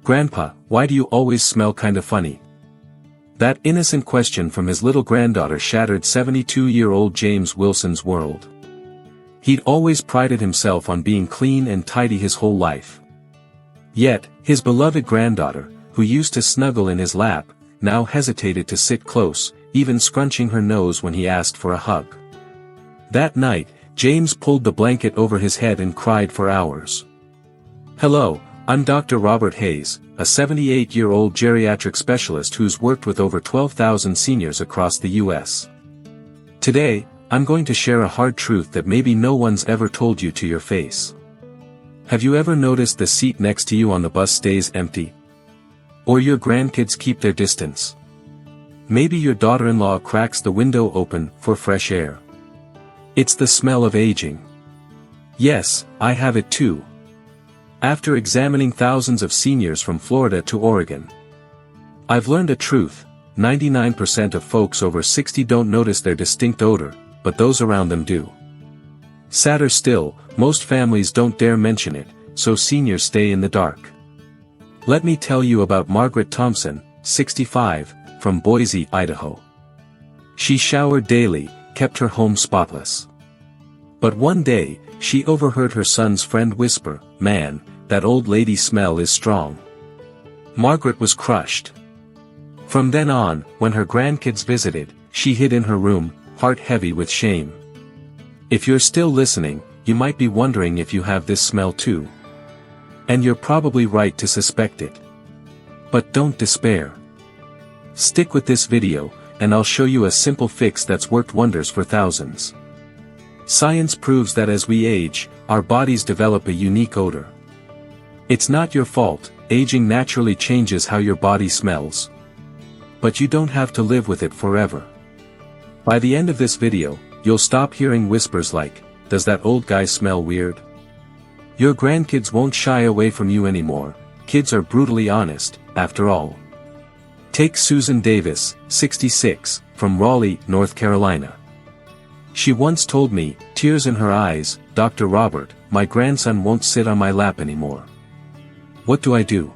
"Grandpa, why do you always smell kinda funny?" That innocent question from his little granddaughter shattered 72-year-old James Wilson's world. He'd always prided himself on being clean and tidy his whole life. Yet, his beloved granddaughter, who used to snuggle in his lap, now hesitated to sit close, even scrunching her nose when he asked for a hug. That night, James pulled the blanket over his head and cried for hours. "Hello, I'm Dr. Robert Hayes, a 78-year-old geriatric specialist who's worked with over 12,000 seniors across the U.S. Today, I'm going to share a hard truth that maybe no one's ever told you to your face. Have you ever noticed the seat next to you on the bus stays empty? Or your grandkids keep their distance? Maybe your daughter-in-law cracks the window open for fresh air. It's the smell of aging. Yes, I have it too. After examining thousands of seniors from Florida to Oregon, I've learned a truth: 99% of folks over 60 don't notice their distinct odor, but those around them do. Sadder still, most families don't dare mention it, so seniors stay in the dark. Let me tell you about Margaret Thompson, 65, from Boise, Idaho. She showered daily, kept her home spotless. But one day, she overheard her son's friend whisper, "Man, that old lady smell is strong." Margaret was crushed. From then on, when her grandkids visited, she hid in her room, heart heavy with shame. If you're still listening, you might be wondering if you have this smell too. And you're probably right to suspect it. But don't despair. Stick with this video, and I'll show you a simple fix that's worked wonders for thousands. Science proves that as we age, our bodies develop a unique odor. It's not your fault, aging naturally changes how your body smells. But you don't have to live with it forever. By the end of this video, you'll stop hearing whispers like, "Does that old guy smell weird?" Your grandkids won't shy away from you anymore. Kids are brutally honest, after all. Take Susan Davis, 66, from Raleigh, North Carolina. She once told me, tears in her eyes, "Dr. Robert, my grandson won't sit on my lap anymore. What do I do?"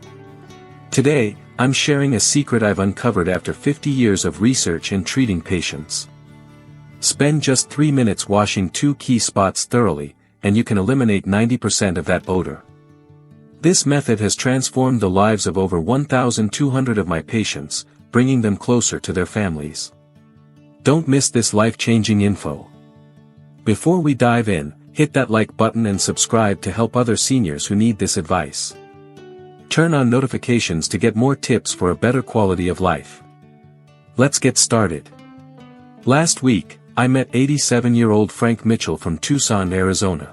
Today, I'm sharing a secret I've uncovered after 50 years of research and treating patients. Spend just 3 minutes washing 2 key spots thoroughly, and you can eliminate 90% of that odor. This method has transformed the lives of over 1,200 of my patients, bringing them closer to their families. Don't miss this life-changing info. Before we dive in, hit that like button and subscribe to help other seniors who need this advice. Turn on notifications to get more tips for a better quality of life. Let's get started. Last week, I met 87-year-old Frank Mitchell from Tucson, Arizona.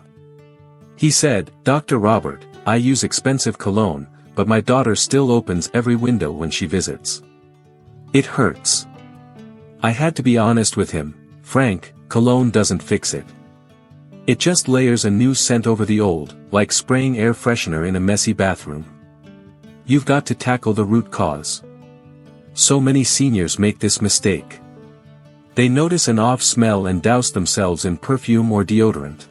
He said, "Dr. Robert, I use expensive cologne, but my daughter still opens every window when she visits. It hurts." I had to be honest with him. "Frank, cologne doesn't fix it. It just layers a new scent over the old, like spraying air freshener in a messy bathroom. You've got to tackle the root cause." So many seniors make this mistake. They notice an off smell and douse themselves in perfume or deodorant.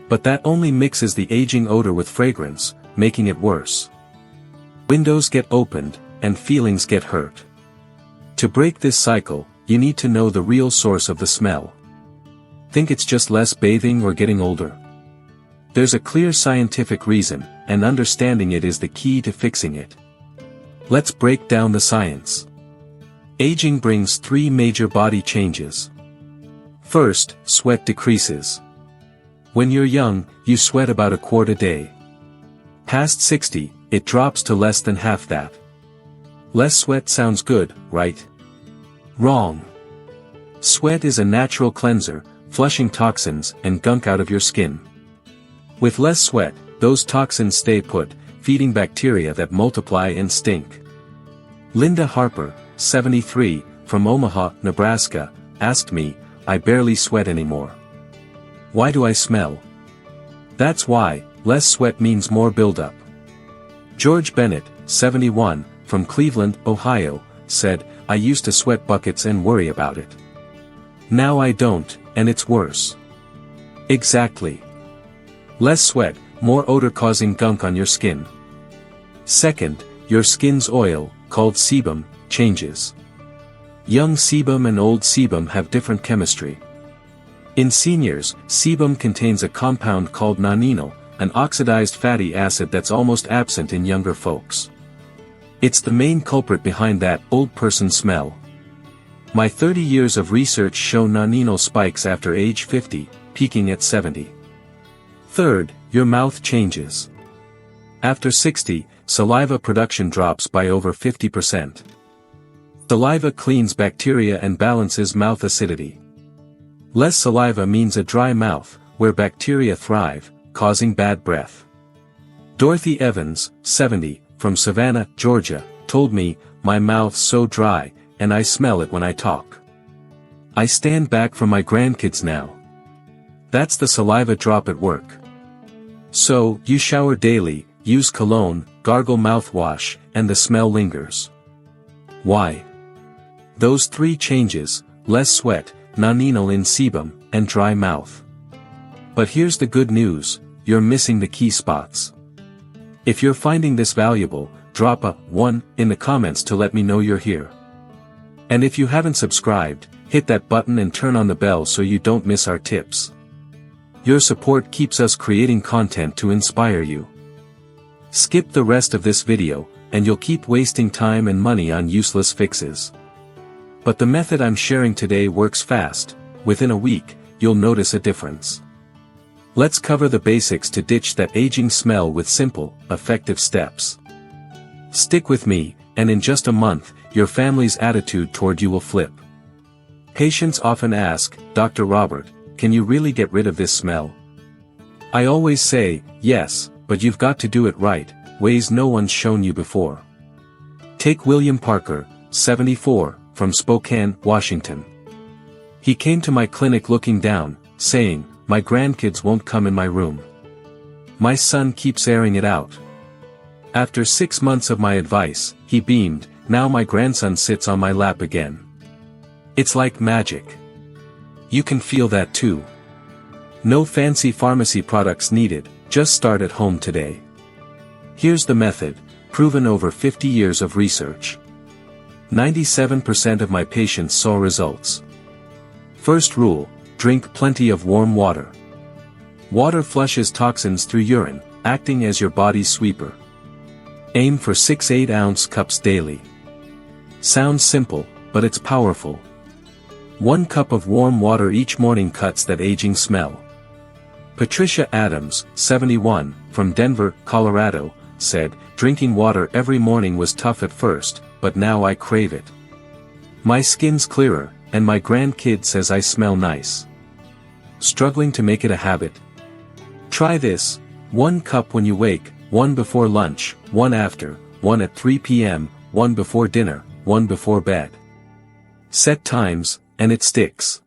But that only mixes the aging odor with fragrance, making it worse. Windows get opened, and feelings get hurt. To break this cycle, you need to know the real source of the smell. Think it's just less bathing or getting older? There's a clear scientific reason, and understanding it is the key to fixing it. Let's break down the science. Aging brings 3 major body changes. First, sweat decreases. When you're young, you sweat about a quart a day. Past 60, it drops to less than half that. Less sweat sounds good, right? Wrong. Sweat is a natural cleanser, flushing toxins and gunk out of your skin. With less sweat, those toxins stay put, feeding bacteria that multiply and stink. Linda Harper, 73, from Omaha, Nebraska, asked me, "I barely sweat anymore. Why do I smell?" That's why, less sweat means more buildup. George Bennett, 71, from Cleveland, Ohio, said, "I used to sweat buckets and worry about it. Now I don't, and it's worse." Exactly. Less sweat, more odor causing gunk on your skin. Second, your skin's oil, called sebum, changes. Young sebum and old sebum have different chemistry. In seniors, sebum contains a compound called nonenal, an oxidized fatty acid that's almost absent in younger folks. It's the main culprit behind that old person smell. My 30 years of research show nonenal spikes after age 50, peaking at 70. Third, your mouth changes. After 60, saliva production drops by over 50%. Saliva cleans bacteria and balances mouth acidity. Less saliva means a dry mouth, where bacteria thrive, causing bad breath. Dorothy Evans, 70, from Savannah, Georgia, told me, "My mouth's so dry, and I smell it when I talk. I stand back from my grandkids now." That's the saliva drop at work. So, you shower daily, use cologne, gargle mouthwash, and the smell lingers. Why? Those three changes: less sweat, nonenal in sebum, and dry mouth. But here's the good news, you're missing the key spots. If you're finding this valuable, drop a 1 in the comments to let me know you're here. And if you haven't subscribed, hit that button and turn on the bell so you don't miss our tips. Your support keeps us creating content to inspire you. Skip the rest of this video, and you'll keep wasting time and money on useless fixes. But the method I'm sharing today works fast. Within a week, you'll notice a difference. Let's cover the basics to ditch that aging smell with simple, effective steps. Stick with me, and in just a month, your family's attitude toward you will flip. Patients often ask, "Dr. Robert, can you really get rid of this smell?" I always say, yes, but you've got to do it right, ways no one's shown you before. Take William Parker, 74, from Spokane, Washington. He came to my clinic looking down, saying, "My grandkids won't come in my room. My son keeps airing it out." After 6 months of my advice, he beamed, "Now my grandson sits on my lap again." It's like magic. You can feel that too. No fancy pharmacy products needed, just start at home today. Here's the method, proven over 50 years of research. 97% of my patients saw results. First rule, drink plenty of warm water. Water flushes toxins through urine, acting as your body's sweeper. Aim for 6 8-ounce cups daily. Sounds simple, but it's powerful. 1 cup of warm water each morning cuts that aging smell. Patricia Adams, 71, from Denver, Colorado, said, "Drinking water every morning was tough at first, but now I crave it. My skin's clearer, and my grandkid says I smell nice." Struggling to make it a habit? Try this: 1 cup when you wake, 1 before lunch, 1 after, 1 at 3 p.m., 1 before dinner, 1 before bed. Set times, and it sticks.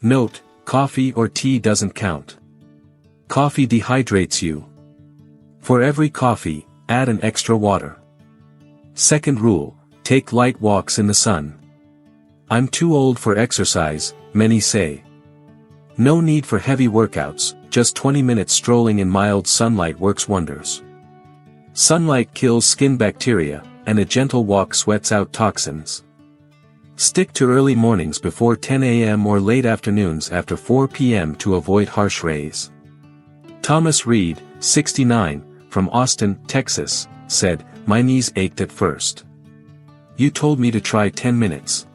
Note, coffee or tea doesn't count. Coffee dehydrates you. For every coffee, add an extra water. Second rule, take light walks in the sun. I'm too old for exercise, many say. No need for heavy workouts, just 20 minutes strolling in mild sunlight works wonders. Sunlight kills skin bacteria, and a gentle walk sweats out toxins. Stick to early mornings before 10 a.m. or late afternoons after 4 p.m. to avoid harsh rays. Thomas Reed, 69, from Austin, Texas, said, "My knees ached at first. You told me to try 10 minutes.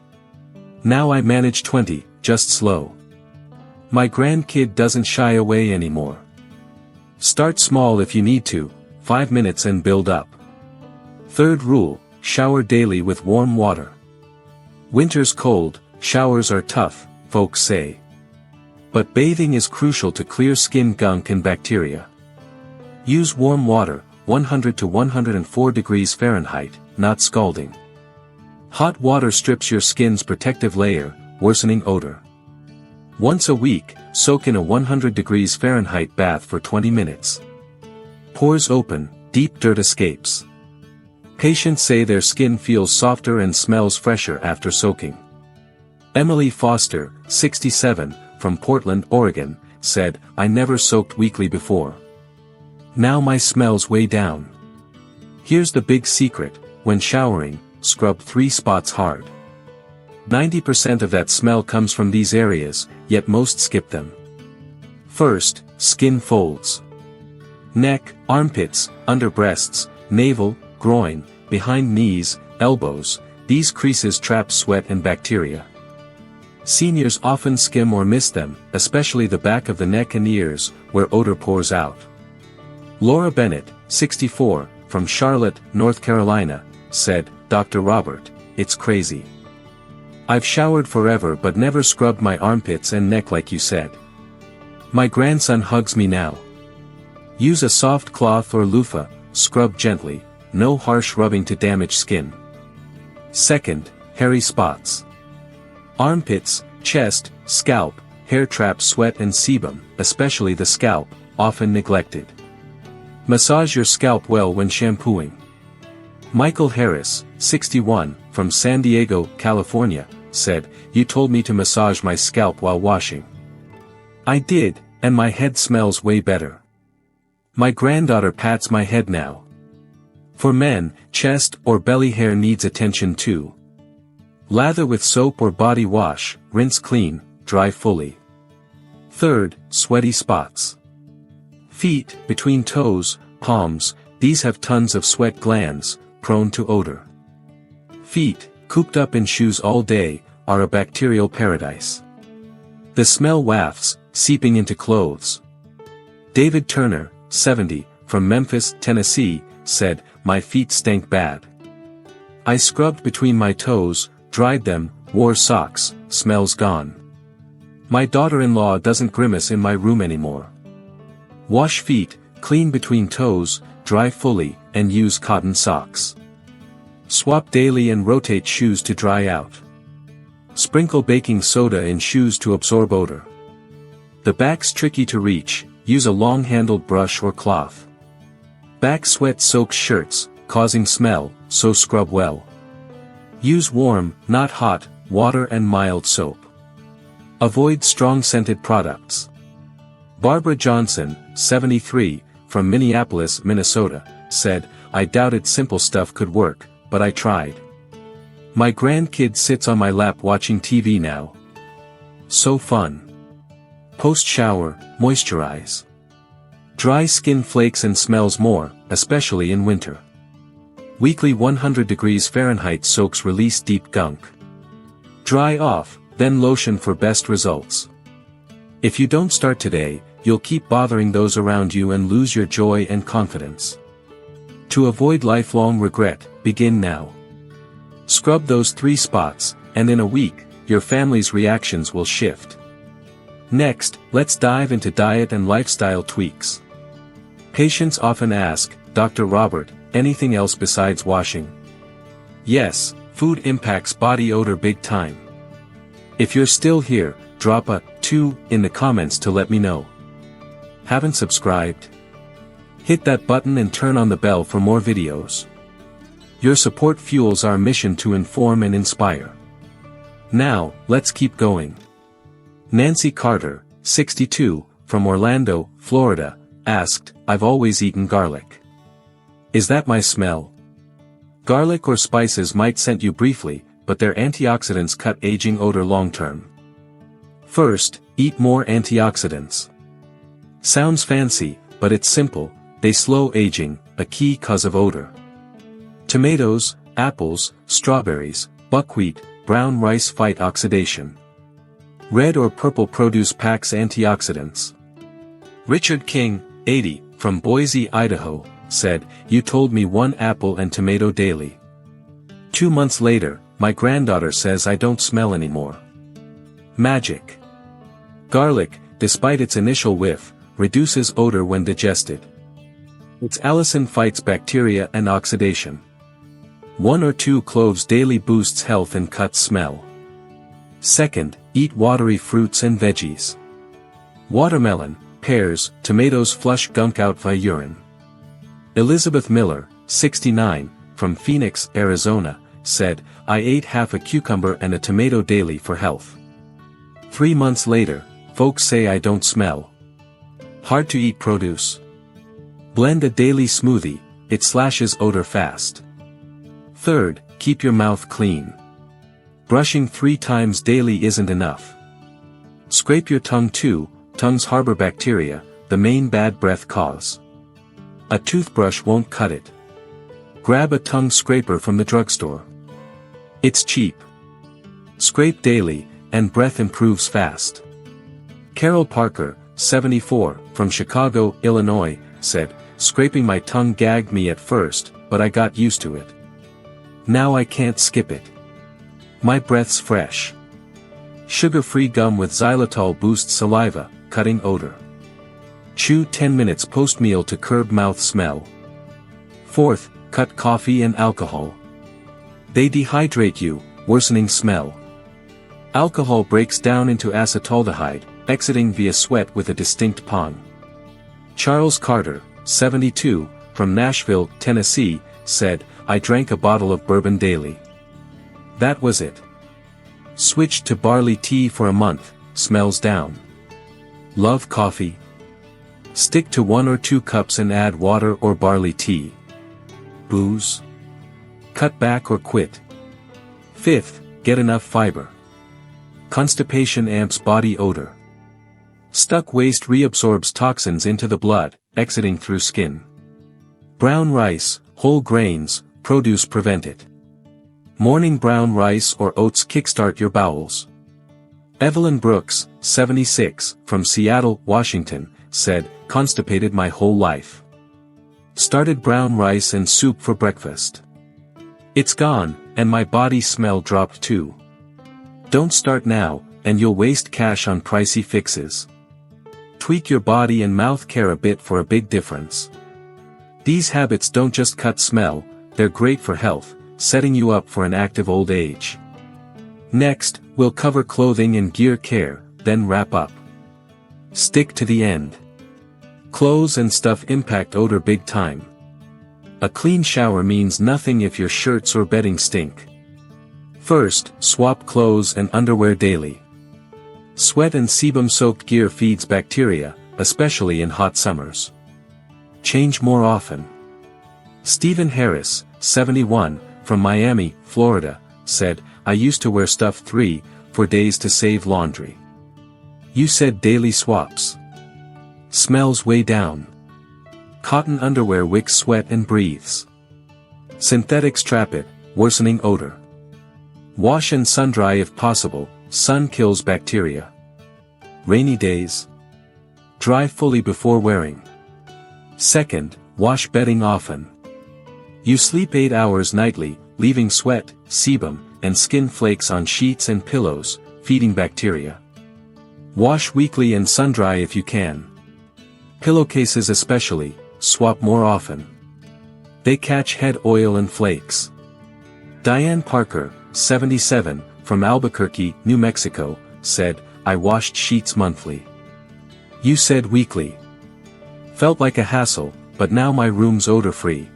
Now I manage 20, just slow. My grandkid doesn't shy away anymore." Start small if you need to, 5 minutes and build up. Third rule, shower daily with warm water. Winter's cold, showers are tough, folks say. But bathing is crucial to clear skin gunk and bacteria. Use warm water, 100 to 104 degrees Fahrenheit, not scalding. Hot water strips your skin's protective layer, worsening odor. Once a week, soak in a 100 degrees Fahrenheit bath for 20 minutes. Pores open, deep dirt escapes. Patients say their skin feels softer and smells fresher after soaking. Emily Foster, 67, from Portland, Oregon, said, "I never soaked weekly before. Now my smell's way down. Here's the big secret: when showering, scrub 3 spots hard. 90% of that smell comes from these areas, yet most skip them. First, skin folds. Neck, armpits, under breasts, navel, groin, behind knees, elbows, these creases trap sweat and bacteria. Seniors often skim or miss them, especially the back of the neck and ears, where odor pours out. Laura Bennett, 64, from Charlotte, North Carolina, said, "Dr. Robert, it's crazy. I've showered forever but never scrubbed my armpits and neck like you said. My grandson hugs me now." Use a soft cloth or loofah, scrub gently, no harsh rubbing to damage skin. Second, hairy spots. Armpits, chest, scalp, hair trap sweat and sebum, especially the scalp, often neglected. Massage your scalp well when shampooing. Michael Harris, 61, from San Diego, California, said, "You told me to massage my scalp while washing. I did, and my head smells way better. My granddaughter pats my head now." For men, chest or belly hair needs attention too. Lather with soap or body wash, rinse clean, dry fully. Third, sweaty spots. Feet, between toes, palms, these have tons of sweat glands, prone to odor. Feet, cooped up in shoes all day, are a bacterial paradise. The smell wafts, seeping into clothes. David Turner, 70, from Memphis, Tennessee, said, "My feet stank bad. I scrubbed between my toes, dried them, wore socks, smells gone. My daughter-in-law doesn't grimace in my room anymore." Wash feet, clean between toes, dry fully, and use cotton socks. Swap daily and rotate shoes to dry out. Sprinkle baking soda in shoes to absorb odor. The back's tricky to reach, use a long-handled brush or cloth. Back sweat soaks shirts, causing smell, so scrub well. Use warm, not hot, water and mild soap. Avoid strong-scented products. Barbara Johnson, 73, from Minneapolis, Minnesota, said, "I doubted simple stuff could work, but I tried. My grandkid sits on my lap watching TV now. So fun." Post-shower, moisturize. Dry skin flakes and smells more, especially in winter. Weekly 100 degrees Fahrenheit soaks release deep gunk. Dry off, then lotion for best results. If you don't start today, you'll keep bothering those around you and lose your joy and confidence. To avoid lifelong regret, begin now. Scrub those 3 spots, and in a week, your family's reactions will shift. Next, let's dive into diet and lifestyle tweaks. Patients often ask, "Dr. Robert, anything else besides washing?" Yes, food impacts body odor big time. If you're still here, drop a 2 in the comments to let me know. Haven't subscribed? Hit that button and turn on the bell for more videos. Your support fuels our mission to inform and inspire. Now, let's keep going. Nancy Carter, 62, from Orlando, Florida, asked, "I've always eaten garlic. Is that my smell?" Garlic or spices might scent you briefly, but their antioxidants cut aging odor long-term. First, eat more antioxidants. Sounds fancy, but it's simple: they slow aging, a key cause of odor. Tomatoes, apples, strawberries, buckwheat, brown rice fight oxidation. Red or purple produce packs antioxidants. Richard King, 80, from Boise, Idaho, said, "You told me 1 apple and tomato daily. 2 months later, my granddaughter says I don't smell anymore. Magic." Garlic, despite its initial whiff, reduces odor when digested. Its allicin fights bacteria and oxidation. 1 or 2 cloves daily boosts health and cuts smell. Second, eat watery fruits and veggies. Watermelon, pears, tomatoes flush gunk out via urine. Elizabeth Miller, 69, from Phoenix, Arizona, said, "I ate half a cucumber and a tomato daily for health. 3 months later, folks say I don't smell." Hard to eat produce. Blend a daily smoothie, it slashes odor fast. Third, keep your mouth clean. Brushing 3 times daily isn't enough. Scrape your tongue too. Tongues harbor bacteria, the main bad breath cause. A toothbrush won't cut it. Grab a tongue scraper from the drugstore. It's cheap. Scrape daily, and breath improves fast. Carol Parker, 74, from Chicago, Illinois, said, "Scraping my tongue gagged me at first, but I got used to it. Now I can't skip it. My breath's fresh." Sugar-free gum with xylitol boosts saliva, cutting odor. Chew 10 minutes post-meal to curb mouth smell. Fourth, cut coffee and alcohol. They dehydrate you, worsening smell. Alcohol breaks down into acetaldehyde, exiting via sweat with a distinct pong. Charles Carter, 72, from Nashville, Tennessee, said, "I drank a bottle of bourbon daily. That was it. Switched to barley tea for a month, smells down. Love coffee? Stick to 1 or 2 cups and add water or barley tea. Booze? Cut back or quit." Fifth, get enough fiber. Constipation amps body odor. Stuck waste reabsorbs toxins into the blood, exiting through skin. Brown rice, whole grains, produce prevent it. Morning brown rice or oats kickstart your bowels. Evelyn Brooks, 76, from Seattle, Washington, said, "Constipated my whole life. Started brown rice and soup for breakfast. It's gone, and my body smell dropped too. Don't start now, and you'll waste cash on pricey fixes. Tweak your body and mouth care a bit for a big difference." These habits don't just cut smell, they're great for health, setting you up for an active old age. Next, we'll cover clothing and gear care, then wrap up. Stick to the end. Clothes and stuff impact odor big time. A clean shower means nothing if your shirts or bedding stink. First, swap clothes and underwear daily. Sweat and sebum-soaked gear feeds bacteria, especially in hot summers. Change more often. Stephen Harris, 71, from Miami, Florida, said, "I used to wear stuff 3-4 days to save laundry. You said daily swaps. Smells way down. Cotton underwear wicks sweat and breathes. Synthetics trap it, worsening odor. Wash and sun dry if possible, sun kills bacteria. Rainy days? Dry fully before wearing. Second, wash bedding often. You sleep 8 hours nightly, leaving sweat, sebum, and skin flakes on sheets and pillows, feeding bacteria. Wash weekly and sun dry if you can. Pillowcases especially, swap more often. They catch head oil and flakes." Diane Parker, 77, from Albuquerque, New Mexico, said, "I washed sheets monthly. You said weekly. Felt like a hassle, but now my room's odor-free.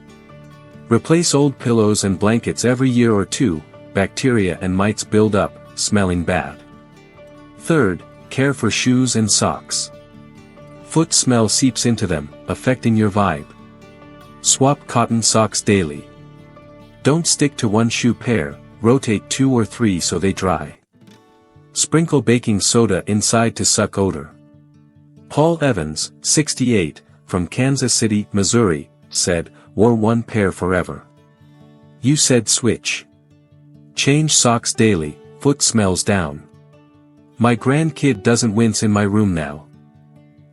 Replace old pillows and blankets every year or 2, bacteria and mites build up, smelling bad." Third, care for shoes and socks. Foot smell seeps into them, affecting your vibe. Swap cotton socks daily. Don't stick to 1 shoe pair, rotate 2 or 3 so they dry. Sprinkle baking soda inside to suck odor. Paul Evans, 68, from Kansas City, Missouri, said, "Wore 1 pair forever. You said switch. Change socks daily, foot smells down. My grandkid doesn't wince in my room now."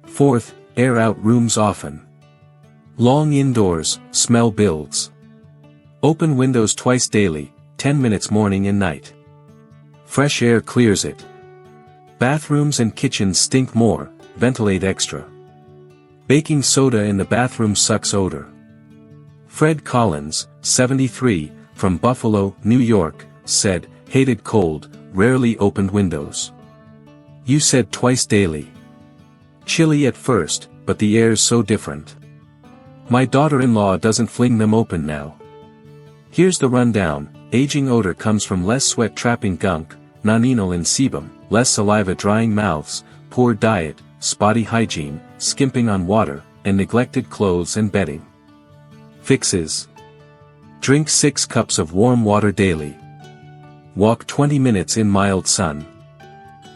Fourth, air out rooms often. Long indoors, smell builds. Open windows twice daily, 10 minutes morning and night. Fresh air clears it. Bathrooms and kitchens stink more, ventilate extra. Baking soda in the bathroom sucks odor. Fred Collins, 73, from Buffalo, New York, said, "Hated cold, rarely opened windows. You said twice daily. Chilly at first, but the air's so different. My daughter-in-law doesn't fling them open now." Here's the rundown: aging odor comes from less sweat-trapping gunk, non-enal and sebum, less saliva-drying mouths, poor diet, spotty hygiene, skimping on water, and neglected clothes and bedding. Fixes. Drink 6 cups of warm water daily. Walk 20 minutes in mild sun.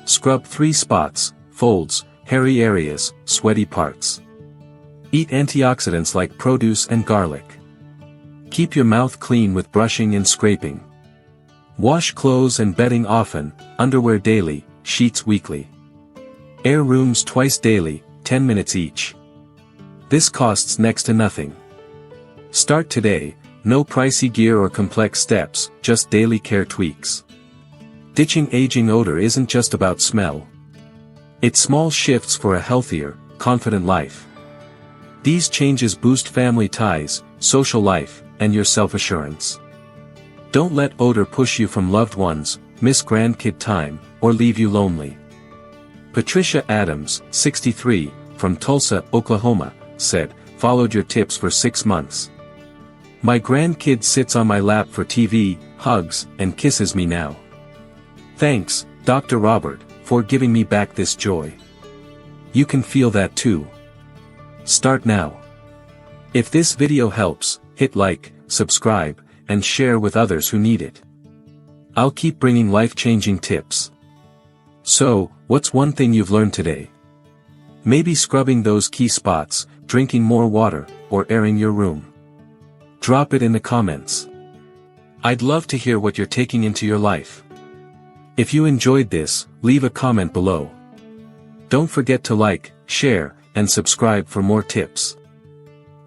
Scrub 3 spots, folds, hairy areas, sweaty parts. Eat antioxidants like produce and garlic. Keep your mouth clean with brushing and scraping. Wash clothes and bedding often, underwear daily, sheets weekly. Air rooms twice daily, 10 minutes each. This costs next to nothing. Start today, no pricey gear or complex steps, just daily care tweaks. Ditching aging odor isn't just about smell. It's small shifts for a healthier, confident life. These changes boost family ties, social life, and your self-assurance. Don't let odor push you from loved ones, miss grandkid time, or leave you lonely. Patricia Adams, 63, from Tulsa, Oklahoma, said, "Followed your tips for 6 months. My grandkid sits on my lap for TV, hugs, and kisses me now. Thanks, Dr. Robert, for giving me back this joy." You can feel that too. Start now. If this video helps, hit like, subscribe, and share with others who need it. I'll keep bringing life-changing tips. So, what's one thing you've learned today? Maybe scrubbing those key spots, drinking more water, or airing your room. Drop it in the comments. I'd love to hear what you're taking into your life. If you enjoyed this, leave a comment below. Don't forget to like, share, and subscribe for more tips.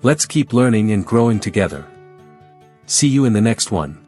Let's keep learning and growing together. See you in the next one.